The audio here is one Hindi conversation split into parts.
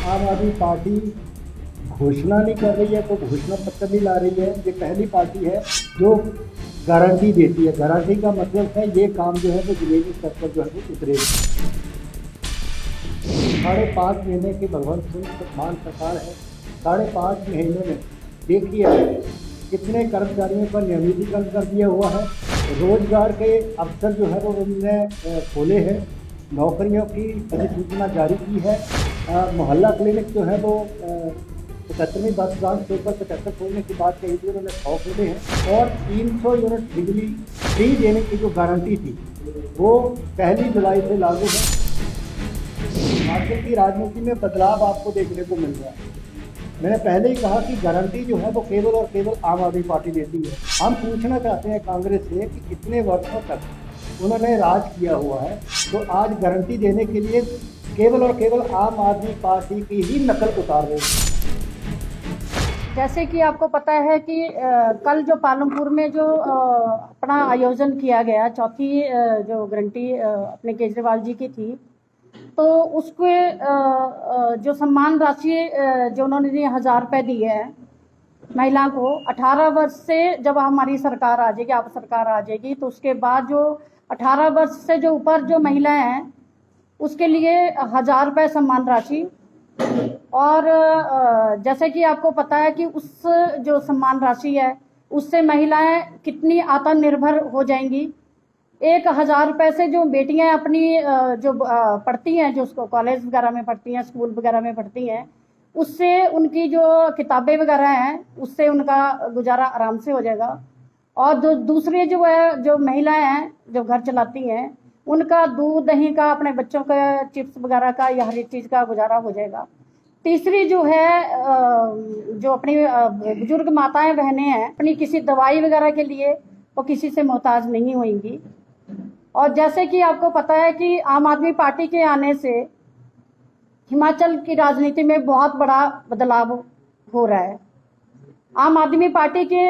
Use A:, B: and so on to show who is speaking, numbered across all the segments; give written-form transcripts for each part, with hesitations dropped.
A: आम आदमी पार्टी घोषणा नहीं कर रही है, तो घोषणा पत्र नहीं ला रही है। ये पहली पार्टी है जो गारंटी देती है। गारंटी का मतलब है ये काम जो है वो जमीनी स्तर पर जो है वो उतरेगा। 5.5 महीने की भगवंत सिंह मान सरकार है। 5.5 महीने में देखिए कितने कर्मचारियों का नियमितीकरण कर दिया हुआ है। रोजगार के अवसर जो है वो उन्होंने खोले हैं, नौकरियों की अधिसूचना जारी की है। मोहल्ला क्लिनिक जो है वो 75वीं वर्षगांठ के ऊपर 75 खोलने की बात कही थी, उन्होंने 100 खोले हैं। और 300 यूनिट बिजली फ्री देने की जो गारंटी थी वो 1 जुलाई से लागू है। हिमाचल की राजनीति में बदलाव आपको देखने को मिल रहा है। मैंने पहले ही कहा कि गारंटी जो है वो केवल और केवल आम आदमी पार्टी देती है। हम पूछना चाहते हैं कांग्रेस से कि इतने वर्षों तक उन्होंने राज किया हुआ है, तो आज गारंटी देने के लिए केवल और केवल आम आदमी पार्टी की ही नकल उतार रहे हैं।
B: जैसे कि आपको पता है कि कल जो पालमपुर में जो अपना आयोजन किया गया, चौथी जो गारंटी अपने केजरीवाल जी की थी, तो उसके जो सम्मान राशि जो उन्होंने 1000 रुपये दी है महिला को, 18 वर्ष से जब हमारी सरकार आ जाएगी, आप सरकार आ जाएगी, तो उसके बाद जो 18 वर्ष से जो ऊपर जो महिलाएं हैं उसके लिए 1000 रुपये सम्मान राशि। और जैसे कि आपको पता है कि उस जो सम्मान राशि है उससे महिलाएं कितनी आत्मनिर्भर हो जाएंगी। 1000 रुपये से जो बेटियां अपनी जो पढ़ती हैं, जो उसको कॉलेज वगैरह में पढ़ती हैं, स्कूल वगैरह में पढ़ती हैं, उससे उनकी जो किताबें वगैरह हैं उससे उनका गुजारा आराम से हो जाएगा। और दूसरी जो है, जो महिलाएं हैं जो घर चलाती हैं, उनका दूध दही का, अपने बच्चों का चिप्स वगैरह का या हर एक चीज़ का गुजारा हो जाएगा। तीसरी जो है, जो अपनी बुजुर्ग माताएं बहनें हैं, अपनी किसी दवाई वगैरह के लिए वो किसी से मोहताज नहीं होंगी। और जैसे कि आपको पता है कि आम आदमी पार्टी के आने से हिमाचल की राजनीति में बहुत बड़ा बदलाव हो रहा है। आम आदमी पार्टी के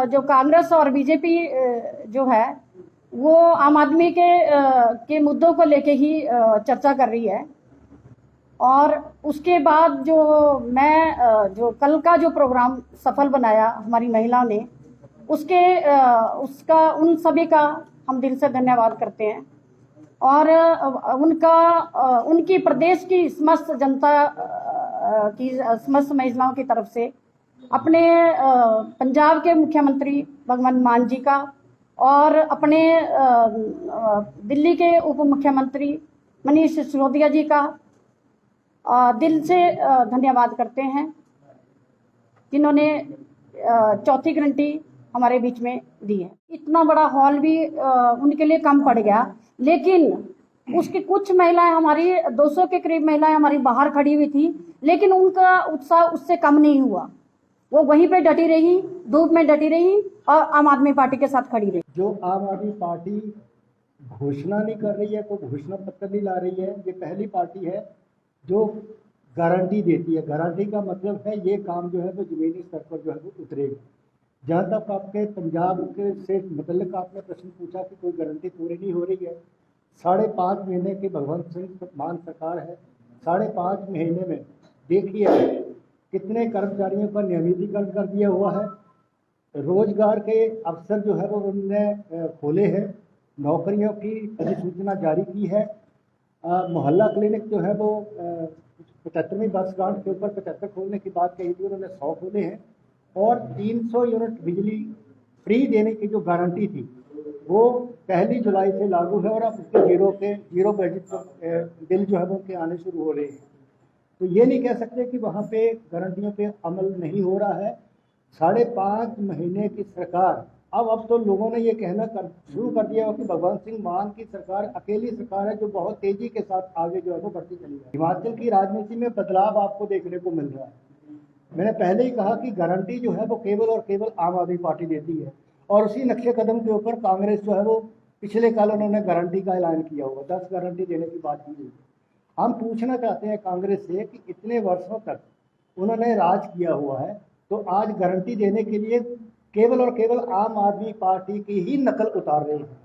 B: जो कांग्रेस और बीजेपी जो है वो आम आदमी के मुद्दों को लेके ही चर्चा कर रही है। और उसके बाद जो मैं जो कल का जो प्रोग्राम सफल बनाया हमारी महिलाओं ने, उसका उन सभी का हम दिल से धन्यवाद करते हैं। और उनकी प्रदेश की समस्त जनता की, समस्त महिलाओं की तरफ से, अपने पंजाब के मुख्यमंत्री भगवंत मान जी का और अपने दिल्ली के उप मुख्यमंत्री मनीष सिसोदिया जी का दिल से धन्यवाद करते हैं, जिन्होंने चौथी गारंटी हमारे बीच में दी है। इतना बड़ा हॉल भी उनके लिए कम पड़ गया, लेकिन उसकी कुछ महिलाएं, हमारी 200 के करीब महिलाएं हमारी बाहर खड़ी हुई थी, लेकिन उनका उत्साह उससे कम नहीं हुआ। वो वहीं पे डटी रही, धूप में डटी रही और आम आदमी पार्टी के साथ खड़ी रही।
A: जो आम आदमी पार्टी घोषणा नहीं कर रही है, तो घोषणा पत्र नहीं ला रही है। ये पहली पार्टी है जो गारंटी देती है। गारंटी का मतलब है ये काम जो है वो जमीनी स्तर पर जो है वो उतरेगा। जहाँ तक आपके पंजाब के से मतलब आपने प्रश्न पूछा कि कोई गारंटी पूरी नहीं हो रही है, 5.5 महीने की भगवंत सिंह मान सरकार है। 5.5 महीने में देखिए कितने कर्मचारियों का नियमितीकरण कर दिया हुआ है। रोजगार के अवसर जो है वो उन्होंने खोले हैं, नौकरियों की अधिसूचना जारी की है। मोहल्ला क्लिनिक जो है वो 75वीं वर्षगांठ के ऊपर 75 खोलने की बात कही थी, उन्होंने 100 खोले हैं। और 300 यूनिट बिजली फ्री देने की जो गारंटी थी वो 1 जुलाई से लागू है। और अब उसके जीरो बजट बिल जो है वो उनके आने शुरू हो रहे हैं। तो ये नहीं कह सकते कि वहाँ पे गारंटियों पे अमल नहीं हो रहा है। 5.5 महीने की सरकार, अब तो लोगों ने ये कहना शुरू कर दिया हो कि भगवंत सिंह मान की सरकार अकेली सरकार है जो बहुत तेजी के साथ आगे जो है वो बढ़ती चली है। हिमाचल की राजनीति में बदलाव आपको देखने को मिल रहा है। मैंने पहले ही कहा कि गारंटी जो है वो केवल और केवल आम आदमी पार्टी देती है। और उसी नक्शे कदम के ऊपर कांग्रेस जो है वो पिछले कल उन्होंने गारंटी का ऐलान किया हुआ, 10 गारंटी देने की बात की हुई। हम पूछना चाहते हैं कांग्रेस से कि इतने वर्षों तक उन्होंने राज किया हुआ है, तो आज गारंटी देने के लिए केवल और केवल आम आदमी पार्टी की ही नकल उतार रहे हैं।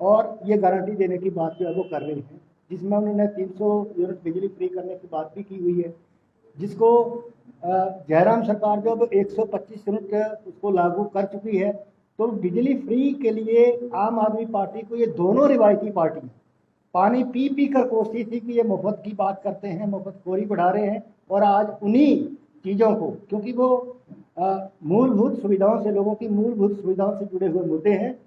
A: और ये गारंटी देने की बात जो है वो कर रहे हैं, जिसमें उन्होंने 300 यूनिट बिजली फ्री करने की बात भी की हुई है। जिसको जयराम सरकार जो अब 125 यूनिट उसको लागू कर चुकी है। तो बिजली फ्री के लिए आम आदमी पार्टी को ये दोनों रिवायती पार्टी पानी पी पी कर कोसती थी कि ये मुफ्त की बात करते हैं, मुफ्तखोरी बढ़ा रहे हैं, और आज उन्हीं चीज़ों को, क्योंकि वो मूलभूत सुविधाओं से, लोगों की मूलभूत सुविधाओं से जुड़े हुए मुद्दे हैं,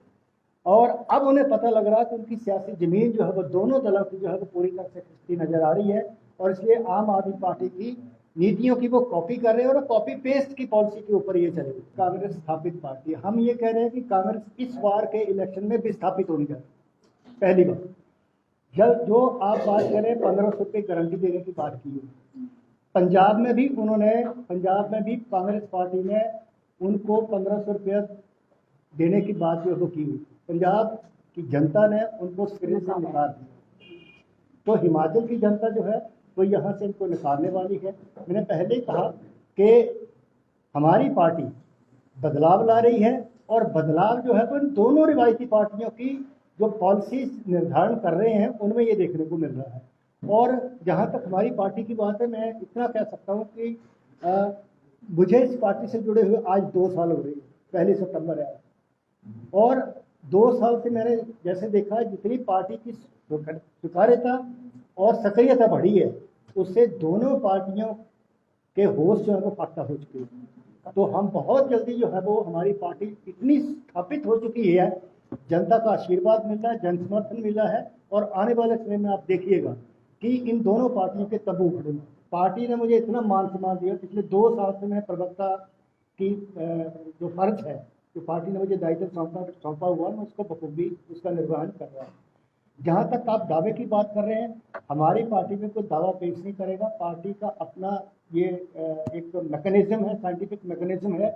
A: और अब उन्हें पता लग रहा है कि उनकी सियासी जमीन जो है वो दोनों दलों की जो है वो पूरी तरह से खिसती नजर आ रही है, और इसलिए आम आदमी पार्टी की नीतियों की वो कॉपी कर रहे हैं और कॉपी पेस्ट की पॉलिसी के ऊपर ये चलेगी। कांग्रेस स्थापित पार्टी, हम ये कह रहे हैं कि कांग्रेस इस बार के इलेक्शन में भी स्थापित होनी चाहिए। पहली बात, जब जो आप बात करें 1500 रुपये गारंटी देने की बात की है, पंजाब में भी कांग्रेस पार्टी ने उनको 1500 रुपये देने की बात जो वो की हुई, पंजाब की जनता ने उनको सिरे से निकाल दिया। तो हिमाचल की जनता जो है वो यहाँ से इनको निकालने वाली है। मैंने पहले ही कहा कि हमारी पार्टी बदलाव ला रही है, और बदलाव जो है वो इन दोनों रिवायती पार्टियों की जो पॉलिसी निर्धारण कर रहे हैं उनमें ये देखने को मिल रहा है। और जहाँ तक हमारी पार्टी की बात है, मैं इतना कह सकता हूँ कि मुझे इस पार्टी से जुड़े हुए आज 2 साल हो रहे हैं, 1 सितंबर है, और 2 साल से मैंने जैसे देखा जितनी पार्टी की स्वीकार्यता और सक्रियता बढ़ी है, उससे दोनों पार्टियों के होश जो है वो फाख्ता हो चुके हैं। तो हम बहुत जल्दी जो है वो, हमारी पार्टी इतनी स्थापित हो चुकी है, जनता का आशीर्वाद मिल रहा है, जन समर्थन मिल रहा है, और आने वाले समय में आप देखिएगा कि इन दोनों पार्टियों के तंबू खड़े हैं। पार्टी ने मुझे इतना मान सम्मान दिया, पिछले 2 साल से मैं प्रवक्ता की जो फर्ज है, जो पार्टी ने मुझे दायित्व सौंपा हुआ, मैं उसको बखूबी उसका निर्वहन कर रहा हूँ। जहाँ तक आप दावे की बात कर रहे हैं, हमारी पार्टी में कोई दावा पेश नहीं करेगा। पार्टी का अपना ये एक मैकेनिज्म है, साइंटिफिक मैकेनिज्म है,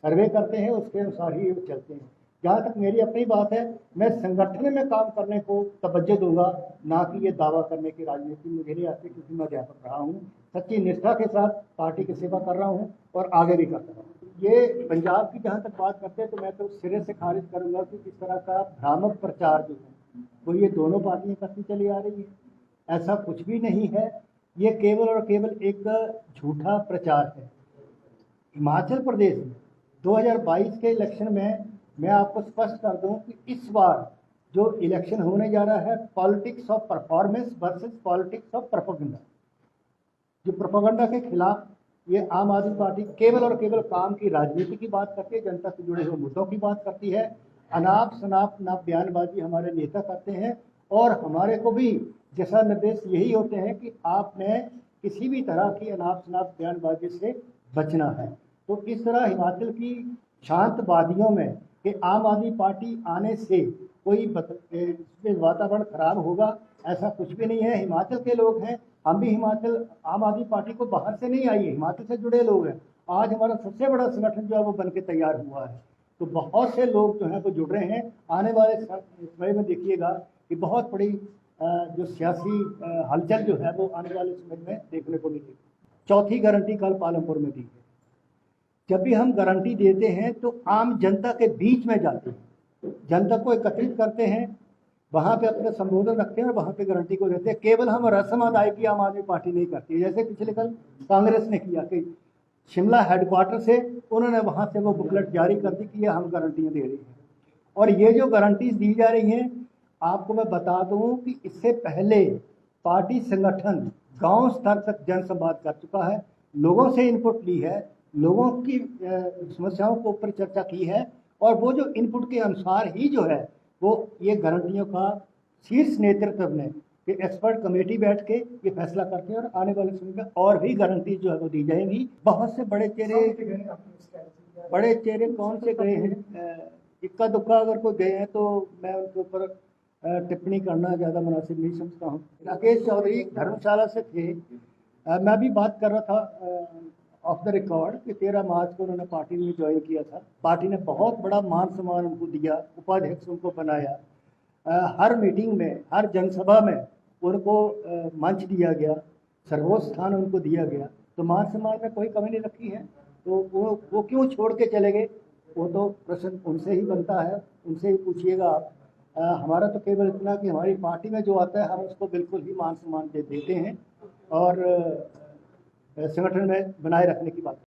A: सर्वे करते हैं, उसके अनुसार ही वो चलते हैं। जहाँ तक मेरी अपनी बात है, मैं संगठन में काम करने को तवज्जो दूंगा, ना कि ये दावा करने की राजनीति मुझे नहीं आती, क्योंकि मैं अध्यापक रहा हूँ, सच्ची निष्ठा के साथ पार्टी की सेवा कर रहा हूँ और आगे भी करता रहूँ। ये पंजाब की जहाँ तक बात करते हैं, तो मैं तो सिरे से खारिज करूंगा कि इस तरह का भ्रामक प्रचार जो है वो ये दोनों पार्टियां करती चली आ रही है। ऐसा कुछ भी नहीं है, ये केवल और केवल एक झूठा प्रचार है। हिमाचल प्रदेश में 2022 के इलेक्शन में मैं आपको स्पष्ट कर दूं कि इस बार जो इलेक्शन होने जा रहा है, politics of performance versus politics of propaganda, जो प्रोपेगेंडा के खिलाफ ये आम आदमी पार्टी केवल और केवल काम की राजनीति की बात करती है, जनता से जुड़े हुए मुद्दों की बात करती है। अनाप शनाप ना बयानबाजी हमारे नेता करते हैं, और हमारे को भी जैसा निर्देश यही होते हैं कि आपने किसी भी तरह की अनाप शनाप बयानबाजी से बचना है। तो इस तरह हिमाचल की शांत वादियों में कि आम आदमी पार्टी आने से कोई वातावरण खराब होगा, ऐसा कुछ भी नहीं है। हिमाचल के लोग हैं, हम भी हिमाचल आम आदमी पार्टी को बाहर से नहीं आई है, हिमाचल से जुड़े लोग हैं। आज हमारा सबसे बड़ा संगठन जो है वो बन के तैयार हुआ है, तो बहुत से लोग जो हैं वो जुड़ रहे हैं। आने वाले समय में देखिएगा कि बहुत बड़ी जो सियासी हलचल जो है वो आने वाले समय में देखने को मिलेगी। चौथी गारंटी कल पालमपुर में दी है। जब भी हम गारंटी देते हैं तो आम जनता के बीच में जाते हैं, जनता को एकत्रित करते हैं, वहाँ पे अपने संबोधन रखते हैं और वहाँ पे गारंटी को देते हैं। केवल हम रस्म अदायगी आम आदमी पार्टी नहीं करती है, जैसे पिछले कल कांग्रेस ने किया कि शिमला हेडक्वार्टर से उन्होंने वहाँ से वो बुकलेट जारी कर दी कि ये हम गारंटियाँ दे रही हैं। और ये जो गारंटीज दी जा रही हैं, आपको मैं बता दूं कि इससे पहले पार्टी संगठन गांव स्तर तक जनसंवाद कर चुका है, लोगों से इनपुट ली है, लोगों की समस्याओं के ऊपर चर्चा की है, और वो जो इनपुट के अनुसार ही जो है वो ये गारंटियों का शीर्ष नेतृत्व ने कि एक्सपर्ट कमेटी बैठ के ये फैसला करते हैं, और आने वाले समय में और भी गारंटी जो है वो दी जाएंगी। बहुत से बड़े चेहरे कौन से गए हैं, इक्का दुक्का अगर कोई गए हैं तो मैं उनके ऊपर टिप्पणी करना ज़्यादा मुनासिब नहीं समझता हूँ। राकेश चौधरी धर्मशाला से थे, मैं भी बात कर रहा था ऑफ द रिकॉर्ड कि 13 मार्च को उन्होंने पार्टी में ज्वाइन किया था। पार्टी ने बहुत बड़ा मान सम्मान उनको दिया, उपाध्यक्ष उनको बनाया, हर मीटिंग में, हर जनसभा में उनको मंच दिया गया, सर्वोच्च स्थान उनको दिया गया। तो मान सम्मान में कोई कमी नहीं रखी है, तो वो क्यों छोड़ के चले गए, वो तो प्रश्न उनसे ही बनता है, उनसे ही पूछिएगा आप। हमारा तो केवल इतना कि हमारी पार्टी में जो आता है हम उसको बिल्कुल ही मान सम्मान देते हैं, और संगठन में बनाए रखने की बात।